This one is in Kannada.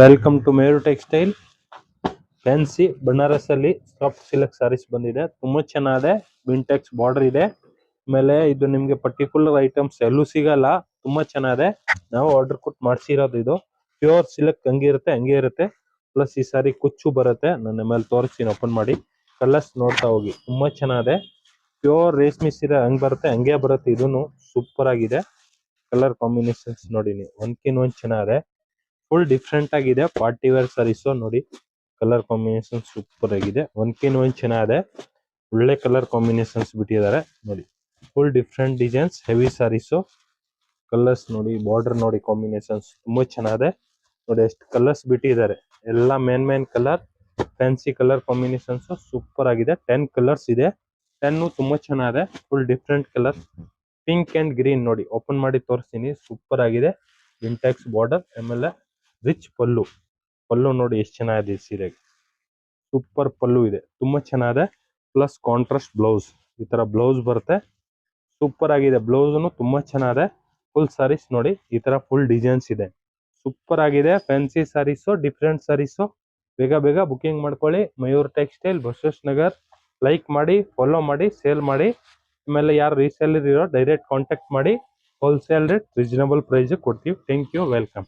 ವೆಲ್ಕಮ್ ಟು ಮೇರು ಟೆಕ್ಸ್ಟೈಲ್. ಫ್ಯಾನ್ಸಿ ಬನಾರಸ್ ಅಲ್ಲಿ ಸಾಫ್ಟ್ ಸಿಲ್ಕ್ ಸಾರೀಸ್ ಬಂದಿದೆ. ತುಂಬಾ ಚೆನ್ನಾಗಿದೆ. ವಿಂಟೆಕ್ಸ್ ಬಾರ್ಡರ್ ಇದೆ. ಆಮೇಲೆ ಇದು ನಿಮ್ಗೆ ಪರ್ಟಿಕ್ಯುಲರ್ ಐಟಮ್ಸ್ ಎಲ್ಲೂ ಸಿಗಲ್ಲ. ತುಂಬಾ ಚೆನ್ನಾಗಿದೆ. ನಾವು ಆರ್ಡರ್ ಕೊಟ್ಟು ಮಾಡಿಸಿರೋದು ಇದು. ಪ್ಯೂರ್ ಸಿಲ್ಕ್ ಹಂಗೆ ಇರುತ್ತೆ. ಪ್ಲಸ್ ಈ ಸಾರಿ ಕುಚ್ಚು ಬರುತ್ತೆ. ನನ್ನ ಮೇಲೆ ತೋರಿಸ್ತೀನಿ ಓಪನ್ ಮಾಡಿ. ಕಲರ್ಸ್ ನೋಡ್ತಾ ಹೋಗಿ. ತುಂಬಾ ಚೆನ್ನಾಗಿದೆ. ಪ್ಯೂರ್ ರೇಷ್ಮೆ ಸೀರೆ ಹಂಗೆ ಬರುತ್ತೆ. ಇದೂನು ಸೂಪರ್ ಆಗಿದೆ. ಕಲರ್ ಕಾಂಬಿನೇಷನ್ಸ್ ನೋಡಿ ನೀವು ಒಂದ್ಕಿನ್ ಒಂದ್ ಚೆನ್ನಾಗಿದೆ. ಫುಲ್ ಡಿಫ್ರೆಂಟ್ ಆಗಿದೆ. ಪಾರ್ಟಿ ವೇರ್ ಸಾರೀಸ್ ನೋಡಿ. ಕಲರ್ ಕಾಂಬಿನೇಷನ್ ಸೂಪರ್ ಆಗಿದೆ. ಒಂದ್ಕಿನ್ ಒಂದ್ ಚೆನ್ನಾಗಿದೆ. ಒಳ್ಳೆ ಕಲರ್ ಕಾಂಬಿನೇಷನ್ಸ್ ಬಿಟ್ಟಿದ್ದಾರೆ ನೋಡಿ. Full different designs heavy saris. Colours ನೋಡಿ, ಬಾರ್ಡರ್ ನೋಡಿ, ಕಾಂಬಿನೇಷನ್ಸ್ ತುಂಬಾ ಚೆನ್ನಾಗಿದೆ ನೋಡಿ. ಎಷ್ಟು ಕಲರ್ಸ್ ಬಿಟ್ಟಿದ್ದಾರೆ. ಎಲ್ಲ main colour fancy colour combinations super ಆಗಿದೆ. 10 ಕಲರ್ಸ್ ಇದೆ. 10 ತುಂಬಾ ಚೆನ್ನಾಗಿದೆ. Full different colour pink and green ನೋಡಿ. ಓಪನ್ ಮಾಡಿ ತೋರಿಸ್ತೀನಿ. ಸೂಪರ್ ಆಗಿದೆ. ವಿಂಟೆಕ್ಸ್ ಬಾರ್ಡರ್ ಆಮೇಲೆ ರಿಚ್ ಪಲ್ಲು ನೋಡಿ ಎಷ್ಟು ಚೆನ್ನಾಗಿದೆ. ಸೀರೆಗೆ ಸೂಪರ್ ಪಲ್ಲು ಇದೆ. ತುಂಬಾ ಚೆನ್ನಾಗಿದೆ. ಪ್ಲಸ್ ಕಾಂಟ್ರಾಸ್ಟ್ ಬ್ಲೌಸ್ ಈ ತರ ಬ್ಲೌಸ್ ಬರುತ್ತೆ. ಸೂಪರ್ ಆಗಿದೆ. ಬ್ಲೌಸ್ನು ತುಂಬಾ ಚೆನ್ನಾಗಿದೆ. ಫುಲ್ ಸಾರೀಸ್ ನೋಡಿ ಈ ತರ ಫುಲ್ ಡಿಸೈನ್ಸ್ ಇದೆ. ಸೂಪರ್ ಆಗಿದೆ. Fancy saris, different saris. ಬೇಗ ಬುಕಿಂಗ್ ಮಾಡ್ಕೊಳ್ಳಿ. ಮಯೂರ್ ಟೆಕ್ಸ್ಟೈಲ್, ಬಸವೇಶ್ವರ ನಗರ್. ಲೈಕ್ ಮಾಡಿ, ಫಾಲೋ ಮಾಡಿ, ಸೇಲ್ ಮಾಡಿ. ಆಮೇಲೆ ಯಾರು ರೀಸೇಲರ್ ಇರೋ ಡೈರೆಕ್ಟ್ ಕಾಂಟ್ಯಾಕ್ಟ್ ಮಾಡಿ. ಹೋಲ್ಸೇಲ್ ರೇಟ್ ರೀಸನಬಲ್ ಪ್ರೈಸ್ ಕೊಡ್ತೀವಿ. Thank you, welcome.